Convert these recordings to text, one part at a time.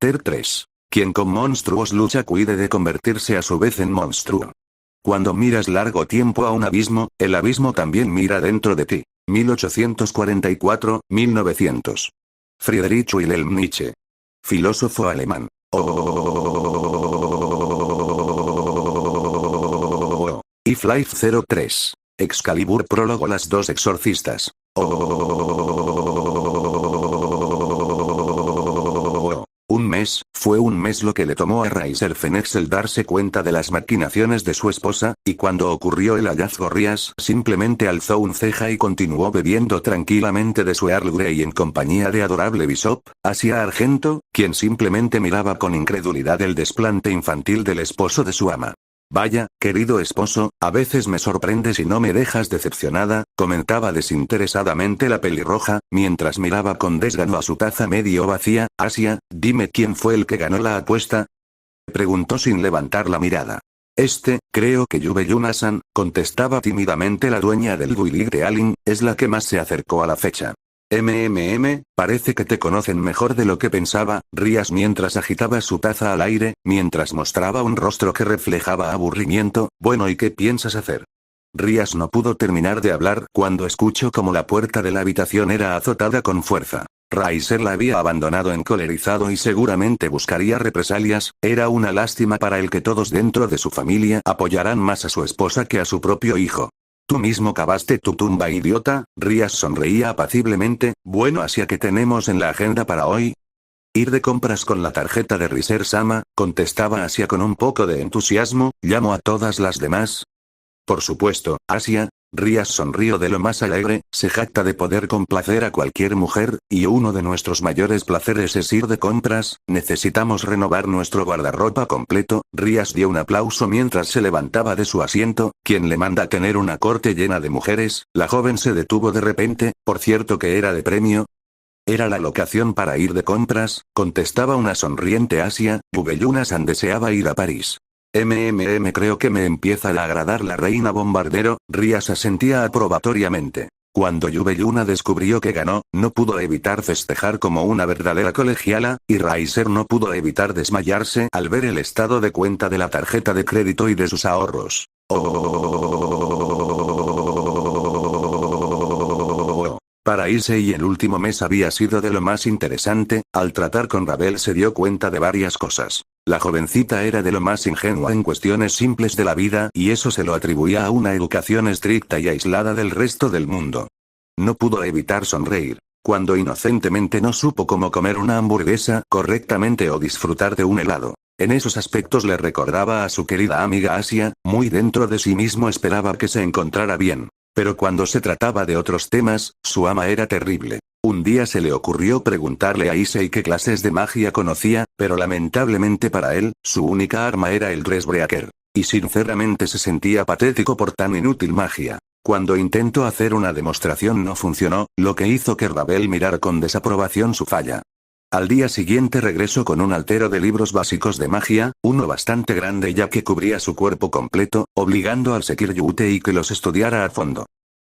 Chapter 3. Quien con monstruos lucha cuide de convertirse a su vez en monstruo. Cuando miras largo tiempo a un abismo, el abismo también mira dentro de ti. 1844-1900. Friedrich Wilhelm Nietzsche. Filósofo alemán. Half-Life 03. Excalibur prólogo. Las dos exorcistas. Un mes, fue un mes lo que le tomó a Raiser Fenix el darse cuenta de las maquinaciones de su esposa, y cuando ocurrió el hallazgo Rías simplemente alzó un ceja y continuó bebiendo tranquilamente de su Earl Grey en compañía de adorable Bishop, Asia Argento, quien simplemente miraba con incredulidad el desplante infantil del esposo de su ama. Vaya, querido esposo, a veces me sorprendes y no me dejas decepcionada, comentaba desinteresadamente la pelirroja, mientras miraba con desgano a su taza medio vacía. Asia, dime quién fue el que ganó la apuesta. Preguntó sin levantar la mirada. Creo que Yuve Yunasan, contestaba tímidamente la dueña del Builig de Alin, es la que más se acercó a la fecha. Parece que te conocen mejor de lo que pensaba, Rías mientras agitaba su taza al aire, mientras mostraba un rostro que reflejaba aburrimiento. Bueno, ¿y qué piensas hacer? Rías no pudo terminar de hablar cuando escuchó como la puerta de la habitación era azotada con fuerza. Raiser la había abandonado encolerizado y seguramente buscaría represalias. Era una lástima para él que todos dentro de su familia apoyaran más a su esposa que a su propio hijo. Tú mismo cavaste tu tumba, idiota. Rías sonreía apaciblemente. Bueno, Asia, ¿qué tenemos en la agenda para hoy? Ir de compras con la tarjeta de Riser-sama, contestaba Asia con un poco de entusiasmo. ¿Llamo a todas las demás? Por supuesto, Asia. Rías sonrió de lo más alegre, se jacta de poder complacer a cualquier mujer, y uno de nuestros mayores placeres es ir de compras. Necesitamos renovar nuestro guardarropa completo. Rías dio un aplauso mientras se levantaba de su asiento. ¿Quién le manda a tener una corte llena de mujeres? La joven se detuvo de repente. Por cierto, que era de premio. Era la locación para ir de compras, contestaba una sonriente Asia. Bubeyunasan deseaba ir a París. Creo que me empieza a agradar la reina bombardero. Rías asentía aprobatoriamente. Cuando Yubeyuna descubrió que ganó, no pudo evitar festejar como una verdadera colegiala, y Raiser no pudo evitar desmayarse al ver el estado de cuenta de la tarjeta de crédito y de sus ahorros. Para Issei el último mes había sido de lo más interesante. Al tratar con Ravel se dio cuenta de varias cosas. La jovencita era de lo más ingenua en cuestiones simples de la vida y eso se lo atribuía a una educación estricta y aislada del resto del mundo. No pudo evitar sonreír. Cuando inocentemente no supo cómo comer una hamburguesa correctamente o disfrutar de un helado. En esos aspectos le recordaba a su querida amiga Asia, muy dentro de sí mismo esperaba que se encontrara bien. Pero cuando se trataba de otros temas, su ama era terrible. Un día se le ocurrió preguntarle a Issei qué clases de magia conocía, pero lamentablemente para él, su única arma era el Dressbreaker. Y sinceramente se sentía patético por tan inútil magia. Cuando intentó hacer una demostración no funcionó, lo que hizo que Ravel mirara con desaprobación su falla. Al día siguiente regresó con un altero de libros básicos de magia, uno bastante grande ya que cubría su cuerpo completo, obligando al Sekiryutei que los estudiara a fondo.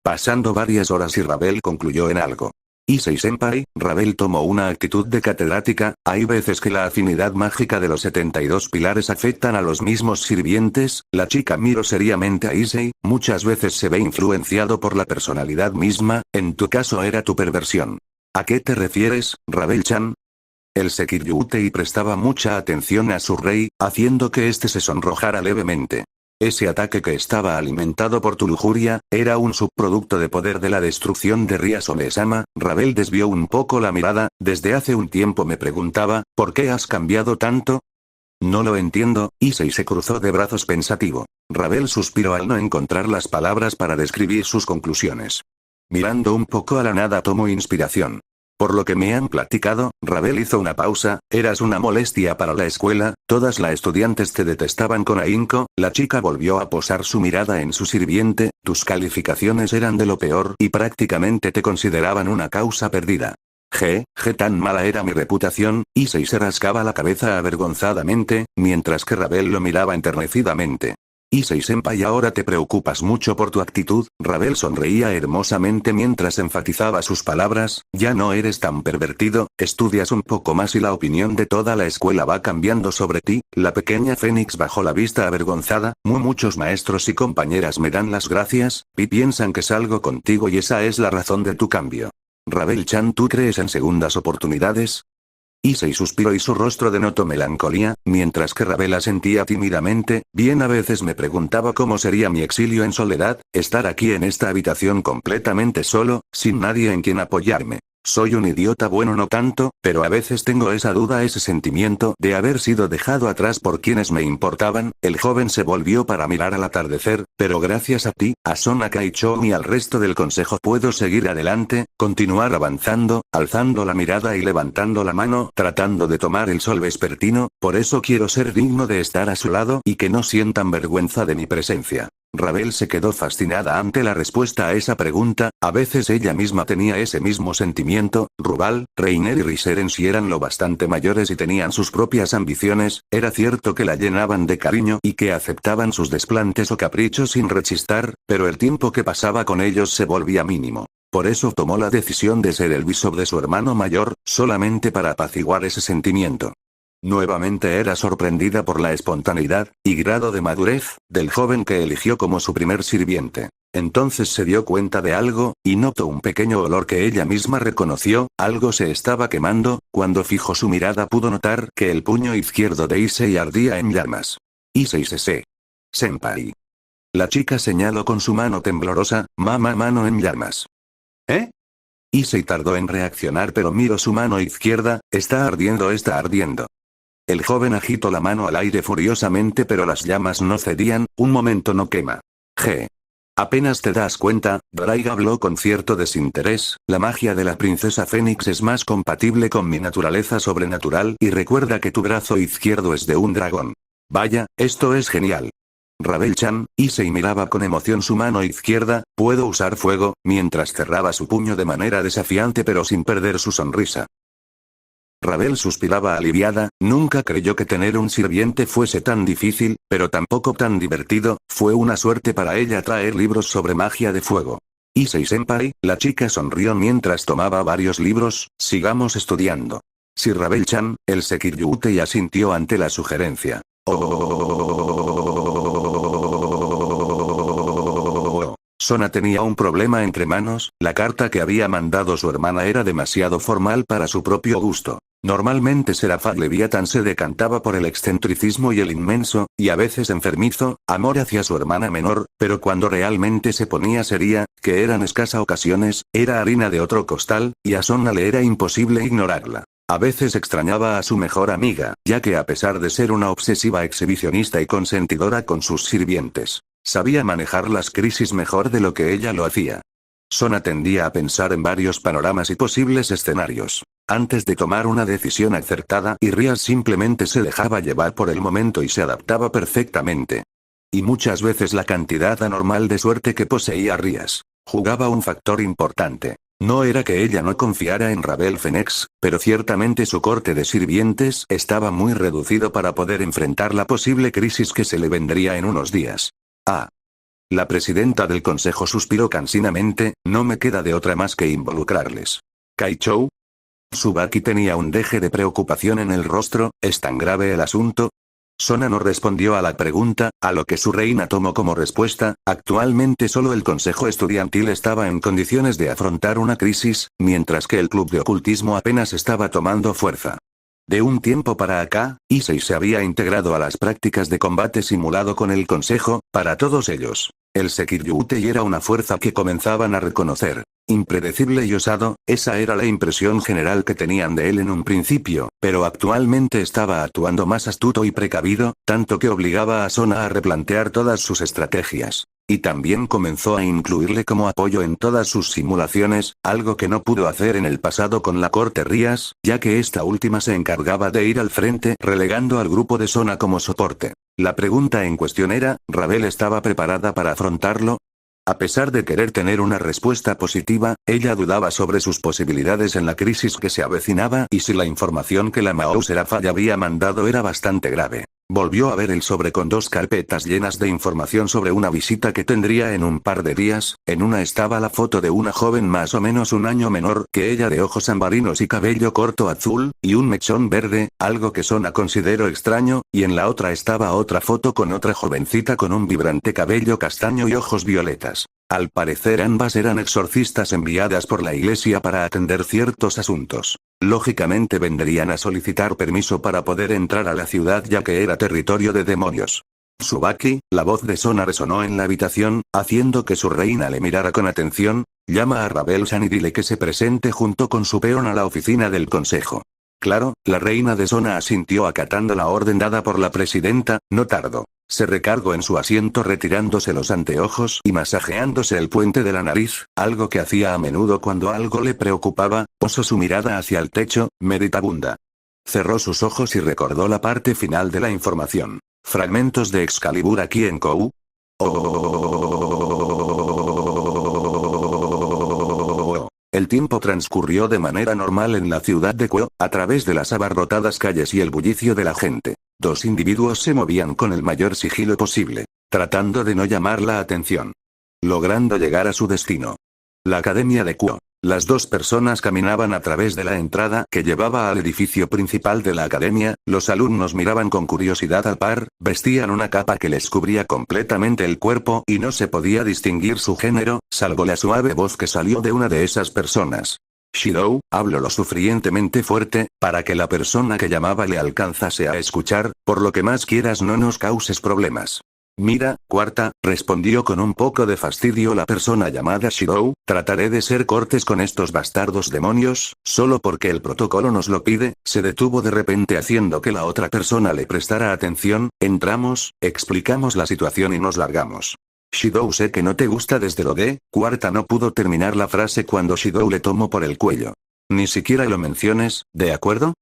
Pasando varias horas y Ravel concluyó en algo. Issei-senpai, Ravel tomó una actitud de catedrática. Hay veces que la afinidad mágica de los 72 pilares afectan a los mismos sirvientes. La chica miró seriamente a Issei. Muchas veces se ve influenciado por la personalidad misma. En tu caso era tu perversión. ¿A qué te refieres, Ravel-chan? El Sekiryutei prestaba mucha atención a su rey, haciendo que éste se sonrojara levemente. Ese ataque que estaba alimentado por tu lujuria, era un subproducto de poder de la destrucción de Rías Ome-sama. Ravel desvió un poco la mirada. Desde hace un tiempo me preguntaba, ¿por qué has cambiado tanto? No lo entiendo. Issei se cruzó de brazos pensativo. Ravel suspiró al no encontrar las palabras para describir sus conclusiones. Mirando un poco a la nada tomó inspiración. Por lo que me han platicado, Ravel hizo una pausa. Eras una molestia para la escuela, todas las estudiantes te detestaban con ahínco. La chica volvió a posar su mirada en su sirviente. Tus calificaciones eran de lo peor y prácticamente te consideraban una causa perdida. Tan mala era mi reputación. Issei se rascaba la cabeza avergonzadamente, mientras que Ravel lo miraba enternecidamente. Issei-senpai, ahora te preocupas mucho por tu actitud. Ravel sonreía hermosamente mientras enfatizaba sus palabras, ya no eres tan pervertido, estudias un poco más y la opinión de toda la escuela va cambiando sobre ti. La pequeña Fénix bajó la vista avergonzada, muchos maestros y compañeras me dan las gracias, y piensan que salgo contigo y esa es la razón de tu cambio. Ravel-chan, ¿tú crees en segundas oportunidades? Issei suspiró y su rostro denotó melancolía, mientras que Ravel asentía tímidamente. Bien, a veces me preguntaba cómo sería mi exilio en soledad, estar aquí en esta habitación completamente solo, sin nadie en quien apoyarme. Soy un idiota, bueno, no tanto, pero a veces tengo esa duda, ese sentimiento de haber sido dejado atrás por quienes me importaban. El joven se volvió para mirar al atardecer, pero gracias a ti, a Sona Kaichou y al resto del consejo puedo seguir adelante, continuar avanzando, alzando la mirada y levantando la mano, tratando de tomar el sol vespertino, por eso quiero ser digno de estar a su lado y que no sientan vergüenza de mi presencia. Ravel se quedó fascinada ante la respuesta a esa pregunta, a veces ella misma tenía ese mismo sentimiento. Rubal, Reiner y Riseren si eran lo bastante mayores y tenían sus propias ambiciones, era cierto que la llenaban de cariño y que aceptaban sus desplantes o caprichos sin rechistar, pero el tiempo que pasaba con ellos se volvía mínimo. Por eso tomó la decisión de ser el bishop de su hermano mayor, solamente para apaciguar ese sentimiento. Nuevamente era sorprendida por la espontaneidad, y grado de madurez, del joven que eligió como su primer sirviente. Entonces se dio cuenta de algo, y notó un pequeño olor que ella misma reconoció, algo se estaba quemando. Cuando fijó su mirada pudo notar que el puño izquierdo de Issei ardía en llamas. Issei-sensei. Senpai. La chica señaló con su mano temblorosa, mano en llamas. ¿Eh? Issei tardó en reaccionar pero miró su mano izquierda, está ardiendo. El joven agitó la mano al aire furiosamente pero las llamas no cedían. Un momento, no quema. Apenas te das cuenta, Drake habló con cierto desinterés, la magia de la princesa Fénix es más compatible con mi naturaleza sobrenatural y recuerda que tu brazo izquierdo es de un dragón. Vaya, esto es genial. Ravel-chan, Issei miraba con emoción su mano izquierda, puedo usar fuego, mientras cerraba su puño de manera desafiante pero sin perder su sonrisa. Ravel suspiraba aliviada, nunca creyó que tener un sirviente fuese tan difícil, pero tampoco tan divertido. Fue una suerte para ella traer libros sobre magia de fuego. Issei-senpai, la chica sonrió mientras tomaba varios libros, sigamos estudiando. Si Ravel-chan, el Sekiryutei asintió ante la sugerencia. Sona tenía un problema entre manos, la carta que había mandado su hermana era demasiado formal para su propio gusto. Normalmente Seraph Leviathan se decantaba por el excentricismo y el inmenso, y a veces enfermizo, amor hacia su hermana menor, pero cuando realmente se ponía seria, que eran escasas ocasiones, era harina de otro costal, y a Sona le era imposible ignorarla. A veces extrañaba a su mejor amiga, ya que a pesar de ser una obsesiva exhibicionista y consentidora con sus sirvientes, sabía manejar las crisis mejor de lo que ella lo hacía. Sona tendía a pensar en varios panoramas y posibles escenarios, antes de tomar una decisión acertada, y Rias simplemente se dejaba llevar por el momento y se adaptaba perfectamente. Y muchas veces la cantidad anormal de suerte que poseía Rias jugaba un factor importante. No era que ella no confiara en Ravel Fénix, pero ciertamente su corte de sirvientes estaba muy reducido para poder enfrentar la posible crisis que se le vendría en unos días. La presidenta del consejo suspiró cansinamente, no me queda de otra más que involucrarles. ¿Kaichou? Tsubaki tenía un deje de preocupación en el rostro, ¿es tan grave el asunto? Sona no respondió a la pregunta, a lo que su reina tomó como respuesta, actualmente solo el consejo estudiantil estaba en condiciones de afrontar una crisis, mientras que el club de ocultismo apenas estaba tomando fuerza. De un tiempo para acá, Issei se había integrado a las prácticas de combate simulado con el consejo. Para todos ellos, el Sekiryutei era una fuerza que comenzaban a reconocer. Impredecible y osado, esa era la impresión general que tenían de él en un principio, pero actualmente estaba actuando más astuto y precavido, tanto que obligaba a Sona a replantear todas sus estrategias. Y también comenzó a incluirle como apoyo en todas sus simulaciones, algo que no pudo hacer en el pasado con la corte Rias, ya que esta última se encargaba de ir al frente, relegando al grupo de Sona como soporte. La pregunta en cuestión era, ¿Ravel estaba preparada para afrontarlo? A pesar de querer tener una respuesta positiva, ella dudaba sobre sus posibilidades en la crisis que se avecinaba y si la información que la Mao Seraph había mandado era bastante grave. Volvió a ver el sobre con 2 carpetas llenas de información sobre una visita que tendría en un par de días. En una estaba la foto de una joven más o menos un año menor que ella, de ojos ambarinos y cabello corto azul, y un mechón verde, algo que Sona consideró extraño, y en la otra estaba otra foto con otra jovencita con un vibrante cabello castaño y ojos violetas. Al parecer ambas eran exorcistas enviadas por la iglesia para atender ciertos asuntos. Lógicamente vendrían a solicitar permiso para poder entrar a la ciudad ya que era territorio de demonios. Tsubaki, la voz de Sona resonó en la habitación, haciendo que su reina le mirara con atención. Llama a Ravel-san y dile que se presente junto con su peón a la oficina del consejo. Claro, la reina de Sona asintió acatando la orden dada por la presidenta. No tardó. Se recargó en su asiento retirándose los anteojos y masajeándose el puente de la nariz, algo que hacía a menudo cuando algo le preocupaba. Posó su mirada hacia el techo, meditabunda. Cerró sus ojos y recordó la parte final de la información. Fragmentos de Excalibur aquí en Kou. El tiempo transcurrió de manera normal en la ciudad de Kuo, a través de las abarrotadas calles y el bullicio de la gente. 2 individuos se movían con el mayor sigilo posible, tratando de no llamar la atención, logrando llegar a su destino. La academia de Kuo. Las 2 personas caminaban a través de la entrada que llevaba al edificio principal de la academia. Los alumnos miraban con curiosidad al par, vestían una capa que les cubría completamente el cuerpo y no se podía distinguir su género, salvo la suave voz que salió de una de esas personas. Shidou, hablo lo suficientemente fuerte, para que la persona que llamaba le alcanzase a escuchar, por lo que más quieras no nos causes problemas. Mira, cuarta, respondió con un poco de fastidio la persona llamada Shidou, trataré de ser cortés con estos bastardos demonios, solo porque el protocolo nos lo pide. Se detuvo de repente haciendo que la otra persona le prestara atención. Entramos, explicamos la situación y nos largamos. Shidou, sé que no te gusta desde lo de, cuarta no pudo terminar la frase cuando Shidou le tomó por el cuello. Ni siquiera lo menciones, ¿de acuerdo?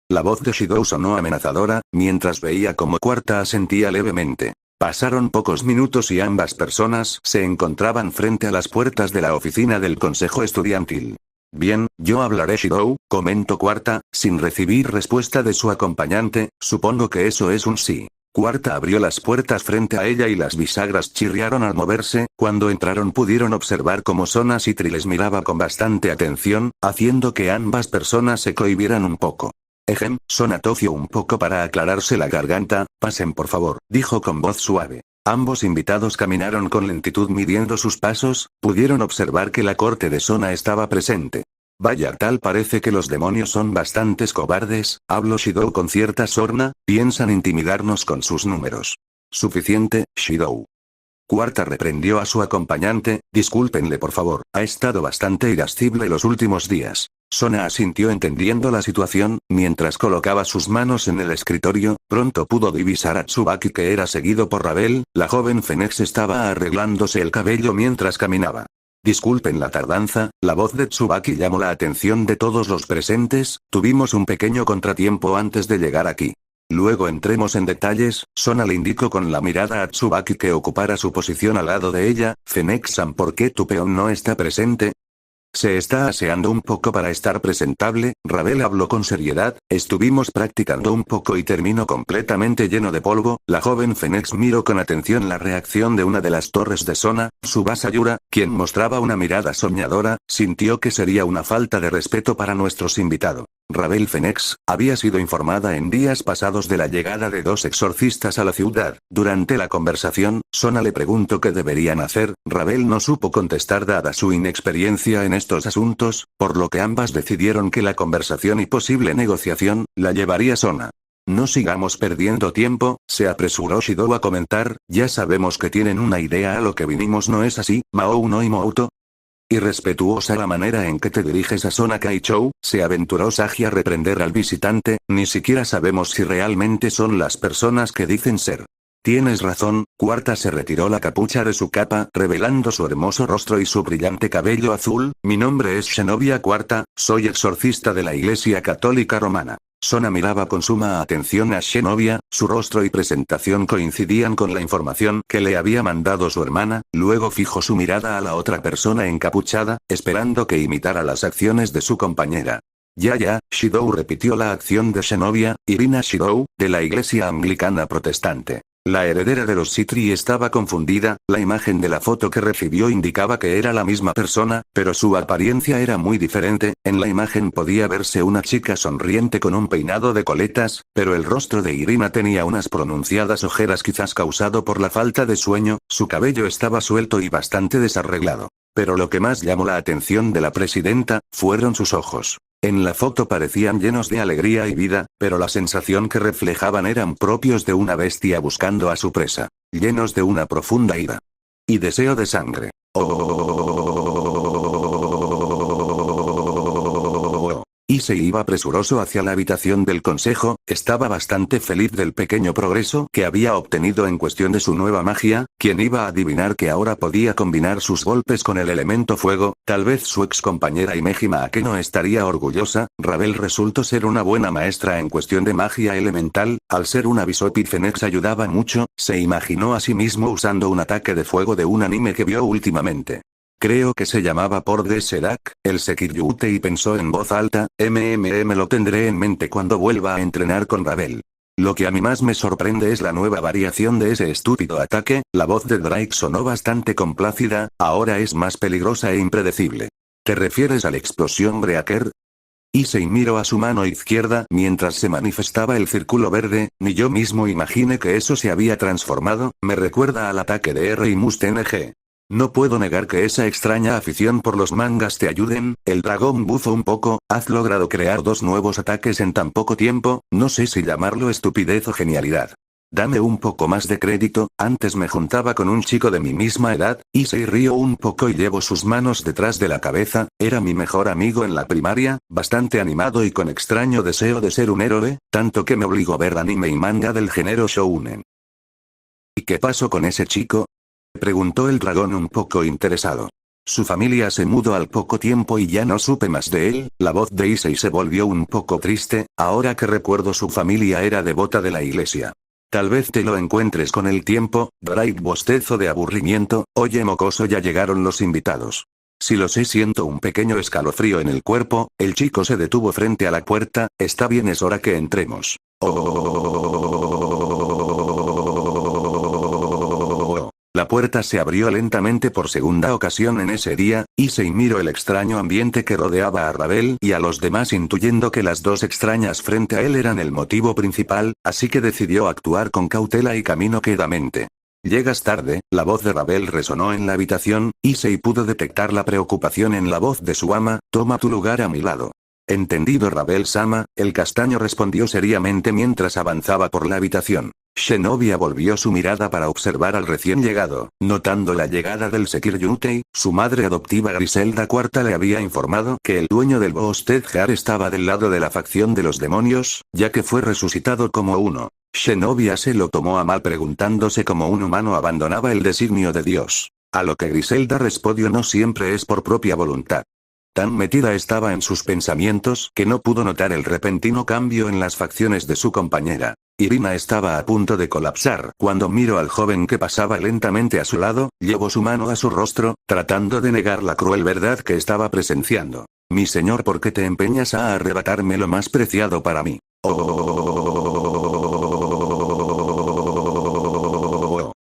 La voz de Shidou sonó amenazadora, mientras veía como cuarta asentía levemente. Pasaron pocos minutos y ambas personas se encontraban frente a las puertas de la oficina del consejo estudiantil. Bien, yo hablaré, Shidou, comentó cuarta, sin recibir respuesta de su acompañante. Supongo que eso es un sí. Cuarta abrió las puertas frente a ella y las bisagras chirriaron al moverse. Cuando entraron pudieron observar cómo Sona Citri les miraba con bastante atención, haciendo que ambas personas se cohibieran un poco. Sona tosió un poco para aclararse la garganta. Pasen por favor, dijo con voz suave. Ambos invitados caminaron con lentitud midiendo sus pasos. Pudieron observar que la corte de Sona estaba presente. Vaya, tal parece que los demonios son bastantes cobardes, habló Shidou con cierta sorna, piensan intimidarnos con sus números. Suficiente, Shidou. Cuarta reprendió a su acompañante, discúlpenle por favor, ha estado bastante irascible los últimos días. Sona asintió entendiendo la situación, mientras colocaba sus manos en el escritorio. Pronto pudo divisar a Tsubaki que era seguido por Ravel. La joven Phoenix estaba arreglándose el cabello mientras caminaba. Disculpen la tardanza, la voz de Tsubaki llamó la atención de todos los presentes. Tuvimos un pequeño contratiempo antes de llegar aquí. Luego entremos en detalles. Sona le indicó con la mirada a Tsubaki que ocupara su posición al lado de ella. Phoenix-san, ¿por qué tu peón no está presente? Se está aseando un poco para estar presentable. Ravel habló con seriedad. Estuvimos practicando un poco y terminó completamente lleno de polvo. La joven Phoenix miró con atención la reacción de una de las torres de Sona, Tsubasa Yura, quien mostraba una mirada soñadora. Sintió que sería una falta de respeto para nuestros invitados. Ravel Phoenix había sido informada en días pasados de la llegada de 2 exorcistas a la ciudad. Durante la conversación, Sona le preguntó qué deberían hacer. Ravel no supo contestar dada su inexperiencia en estos asuntos, por lo que ambas decidieron que la conversación y posible negociación la llevaría Sona. No sigamos perdiendo tiempo, se apresuró Shidou a comentar, ya sabemos que tienen una idea a lo que vinimos, ¿no es así, Mao no Imoto? Irrespetuosa la manera en que te diriges a Sona Kaichou, se aventuró Sagi a reprender al visitante. Ni siquiera sabemos si realmente son las personas que dicen ser. Tienes razón. Cuarta se retiró la capucha de su capa, revelando su hermoso rostro y su brillante cabello azul. Mi nombre es Zenobia Cuarta, soy exorcista de la Iglesia Católica Romana. Sona miraba con suma atención a Zenobia, su rostro y presentación coincidían con la información que le había mandado su hermana. Luego fijó su mirada a la otra persona encapuchada, esperando que imitara las acciones de su compañera. Ya, Shidou repitió la acción de Zenobia, Irina Shidou, de la iglesia anglicana protestante. La heredera de los Citri estaba confundida, la imagen de la foto que recibió indicaba que era la misma persona, pero su apariencia era muy diferente. En la imagen podía verse una chica sonriente con un peinado de coletas, pero el rostro de Irina tenía unas pronunciadas ojeras, quizás causado por la falta de sueño, su cabello estaba suelto y bastante desarreglado. Pero lo que más llamó la atención de la presidenta, fueron sus ojos. En la foto parecían llenos de alegría y vida, pero la sensación que reflejaban eran propios de una bestia buscando a su presa. Llenos de una profunda ira. Y deseo de sangre. Issei iba presuroso hacia la habitación del consejo, estaba bastante feliz del pequeño progreso que había obtenido en cuestión de su nueva magia. ¿Quién iba a adivinar que ahora podía combinar sus golpes con el elemento fuego? Tal vez su ex compañera Imejima Akeno estaría orgullosa. Ravel resultó ser una buena maestra en cuestión de magia elemental, al ser una Bishop Fenex ayudaba mucho. Se imaginó a sí mismo usando un ataque de fuego de un anime que vio últimamente. Creo que se llamaba Por de Serak, el Sekiryute, y pensó en voz alta, lo tendré en mente cuando vuelva a entrenar con Ravel. Lo que a mí más me sorprende es la nueva variación de ese estúpido ataque. La voz de Drake sonó bastante complácida, ahora es más peligrosa e impredecible. ¿Te refieres a la explosión Breaker? Issei miró a su mano izquierda mientras se manifestaba el círculo verde. Ni yo mismo imaginé que eso se había transformado, me recuerda al ataque de R y Musten G. No puedo negar que esa extraña afición por los mangas te ayuden. El dragón bufó un poco. Has logrado crear 2 nuevos ataques en tan poco tiempo, no sé si llamarlo estupidez o genialidad. Dame un poco más de crédito. Antes me juntaba con un chico de mi misma edad. Issei rió un poco y llevó sus manos detrás de la cabeza. Era mi mejor amigo en la primaria, bastante animado y con extraño deseo de ser un héroe, tanto que me obligó a ver anime y manga del género shounen. ¿Y qué pasó con ese chico?, preguntó el dragón un poco interesado. Su familia se mudó al poco tiempo y ya no supe más de él. La voz de Issei se volvió un poco triste. Ahora que recuerdo, su familia era devota de la iglesia. Tal vez te lo encuentres con el tiempo. Drake bostezó de aburrimiento. Oye mocoso, ya llegaron los invitados. Si lo sé, siento un pequeño escalofrío en el cuerpo. El chico se detuvo frente a la puerta. Está bien, es hora que entremos. La puerta se abrió lentamente por segunda ocasión en ese día. Issei miró el extraño ambiente que rodeaba a Ravel y a los demás, intuyendo que las 2 extrañas frente a él eran el motivo principal, así que decidió actuar con cautela y caminó quedamente. Llegas tarde. La voz de Ravel resonó en la habitación. Issei pudo detectar la preocupación en la voz de su ama. Toma tu lugar a mi lado. Entendido, Ravel-sama, el castaño respondió seriamente mientras avanzaba por la habitación. Zenobia volvió su mirada para observar al recién llegado. Notando la llegada del Sekiryutei, su madre adoptiva Griselda IV le había informado que el dueño del Boosted-Jar estaba del lado de la facción de los demonios, ya que fue resucitado como uno. Zenobia se lo tomó a mal, preguntándose cómo un humano abandonaba el designio de Dios. A lo que Griselda respondió: no siempre es por propia voluntad. Tan metida estaba en sus pensamientos que no pudo notar el repentino cambio en las facciones de su compañera. Irina estaba a punto de colapsar cuando miró al joven que pasaba lentamente a su lado. Llevó su mano a su rostro, tratando de negar la cruel verdad que estaba presenciando. Mi señor, ¿por qué te empeñas a arrebatarme lo más preciado para mí?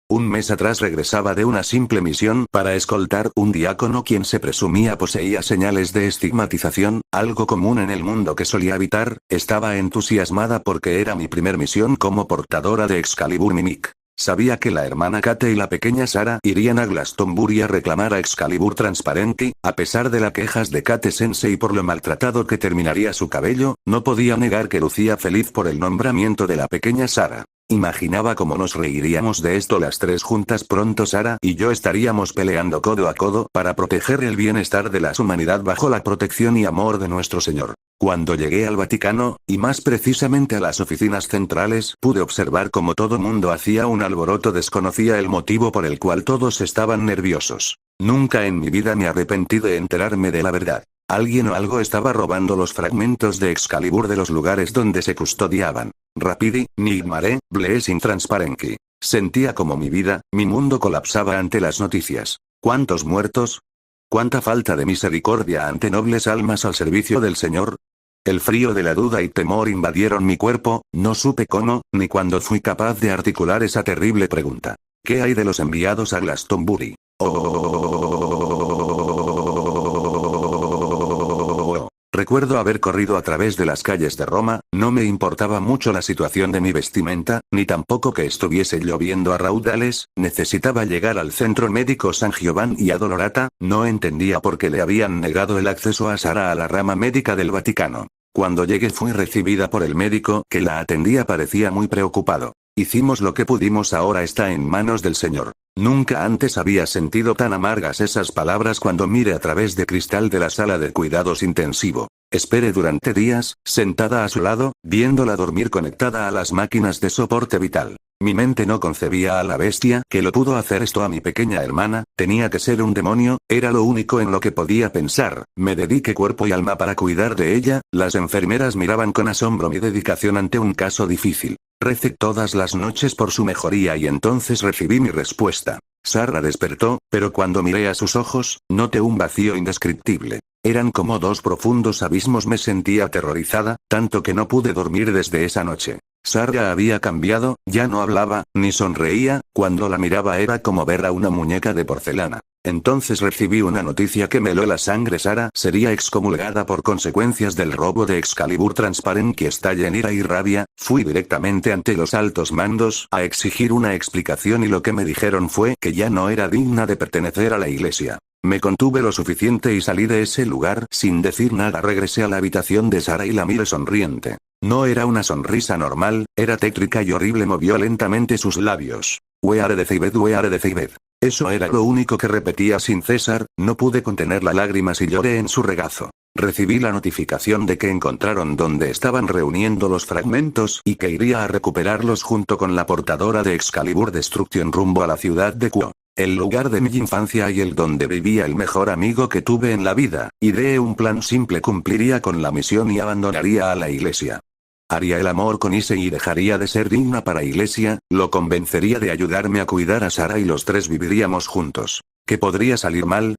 Un mes atrás regresaba de una simple misión para escoltar un diácono quien se presumía poseía señales de estigmatización, algo común en el mundo que solía habitar. Estaba entusiasmada porque era mi primer misión como portadora de Excalibur Mimic. Sabía que la hermana Kate y la pequeña Sara irían a Glastonbury a reclamar a Excalibur Transparenti. A pesar de las quejas de Kate Sensei por lo maltratado que terminaría su cabello, no podía negar que lucía feliz por el nombramiento de la pequeña Sara. Imaginaba cómo nos reiríamos de esto las 3 juntas. Pronto Sara y yo estaríamos peleando codo a codo para proteger el bienestar de la humanidad bajo la protección y amor de nuestro Señor. Cuando llegué al Vaticano, y más precisamente a las oficinas centrales, pude observar cómo todo mundo hacía un alboroto. Desconocía el motivo por el cual todos estaban nerviosos. Nunca en mi vida me arrepentí de enterarme de la verdad. Alguien o algo estaba robando los fragmentos de Excalibur de los lugares donde se custodiaban. Rapidi, Nigmare, Blessing Transparency. Sentía como mi vida, mi mundo colapsaba ante las noticias. ¿Cuántos muertos? ¿Cuánta falta de misericordia ante nobles almas al servicio del Señor? El frío de la duda y temor invadieron mi cuerpo, no supe cómo, ni cuándo fui capaz de articular esa terrible pregunta. ¿Qué hay de los enviados a Glastonbury? Recuerdo haber corrido a través de las calles de Roma, no me importaba mucho la situación de mi vestimenta, ni tampoco que estuviese lloviendo a raudales, necesitaba llegar al centro médico San Giovanni a Dolorata, no entendía por qué le habían negado el acceso a Sara a la rama médica del Vaticano. Cuando llegué fui recibida por el médico que la atendía, parecía muy preocupado. Hicimos lo que pudimos, ahora está en manos del Señor. Nunca antes había sentido tan amargas esas palabras cuando miré a través de cristal de la sala de cuidados intensivo. Esperé durante días, sentada a su lado, viéndola dormir conectada a las máquinas de soporte vital. Mi mente no concebía a la bestia que lo pudo hacer esto a mi pequeña hermana, tenía que ser un demonio, era lo único en lo que podía pensar. Me dediqué cuerpo y alma para cuidar de ella, las enfermeras miraban con asombro mi dedicación ante un caso difícil. Recé todas las noches por su mejoría y entonces recibí mi respuesta. Sarah despertó, pero cuando miré a sus ojos, noté un vacío indescriptible. Eran como dos profundos abismos, me sentía aterrorizada, tanto que no pude dormir desde esa noche. Sarah había cambiado, ya no hablaba, ni sonreía, cuando la miraba era como ver a una muñeca de porcelana. Entonces recibí una noticia que me heló la sangre. Sarah sería excomulgada por consecuencias del robo de Excalibur. Transparent estalla en ira y rabia, fui directamente ante los altos mandos a exigir una explicación y lo que me dijeron fue que ya no era digna de pertenecer a la iglesia. Me contuve lo suficiente y salí de ese lugar sin decir nada. Regresé a la habitación de Sarah y la miré sonriente. No era una sonrisa normal, era tétrica y horrible. Movió lentamente sus labios. We are the Cybed, we are the Cybed. Eso era lo único que repetía sin cesar, no pude contener las lágrimas y lloré en su regazo. Recibí la notificación de que encontraron donde estaban reuniendo los fragmentos y que iría a recuperarlos junto con la portadora de Excalibur Destruction rumbo a la ciudad de Quo. El lugar de mi infancia y el donde vivía el mejor amigo que tuve en la vida. Ideé un plan simple: cumpliría con la misión y abandonaría a la iglesia. Haría el amor con Issei y dejaría de ser digna para iglesia, lo convencería de ayudarme a cuidar a Sarah y los tres viviríamos juntos. ¿Qué podría salir mal?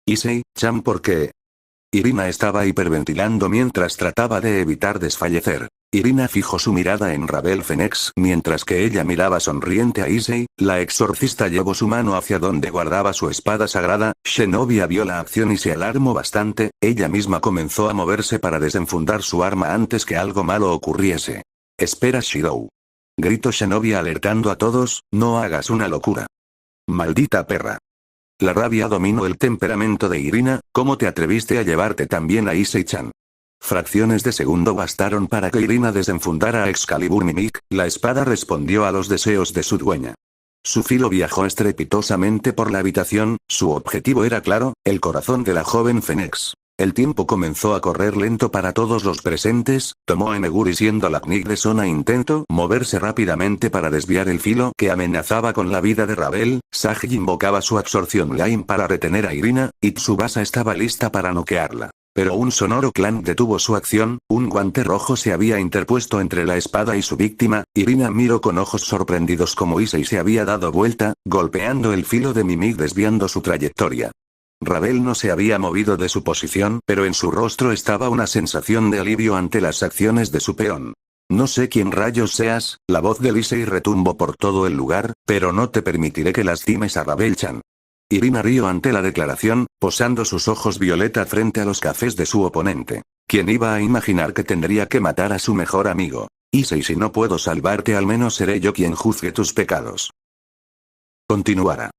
Issei-chan, ¿por qué? Irina estaba hiperventilando mientras trataba de evitar desfallecer. Irina fijó su mirada en Ravel Fenix mientras que ella miraba sonriente a Issei. La exorcista llevó su mano hacia donde guardaba su espada sagrada. Zenobia vio la acción y se alarmó bastante, ella misma comenzó a moverse para desenfundar su arma antes que algo malo ocurriese. «Espera, Shirou», gritó Zenobia alertando a todos, «no hagas una locura». «Maldita perra». La rabia dominó el temperamento de Irina. «¿Cómo te atreviste a llevarte también a Issei-chan?». Fracciones de segundo bastaron para que Irina desenfundara a Excalibur Mimic, la espada respondió a los deseos de su dueña. Su filo viajó estrepitosamente por la habitación, su objetivo era claro, el corazón de la joven Fenix. El tiempo comenzó a correr lento para todos los presentes, tomó Emeguri siendo la Knig de Sona intentó moverse rápidamente para desviar el filo que amenazaba con la vida de Ravel, Sagi invocaba su absorción Line para retener a Irina, y Tsubasa estaba lista para noquearla. Pero un sonoro clank detuvo su acción, un guante rojo se había interpuesto entre la espada y su víctima. Irina miró con ojos sorprendidos como Issei se había dado vuelta, golpeando el filo de Mimic desviando su trayectoria. Ravel no se había movido de su posición, pero en su rostro estaba una sensación de alivio ante las acciones de su peón. «No sé quién rayos seas», la voz de Issei retumbó por todo el lugar, «pero no te permitiré que lastimes a Ravel-chan». Irina rió ante la declaración, posando sus ojos violeta frente a los cafés de su oponente. ¿Quién iba a imaginar que tendría que matar a su mejor amigo? Issei, si no puedo salvarte, al menos seré yo quien juzgue tus pecados. Continuará.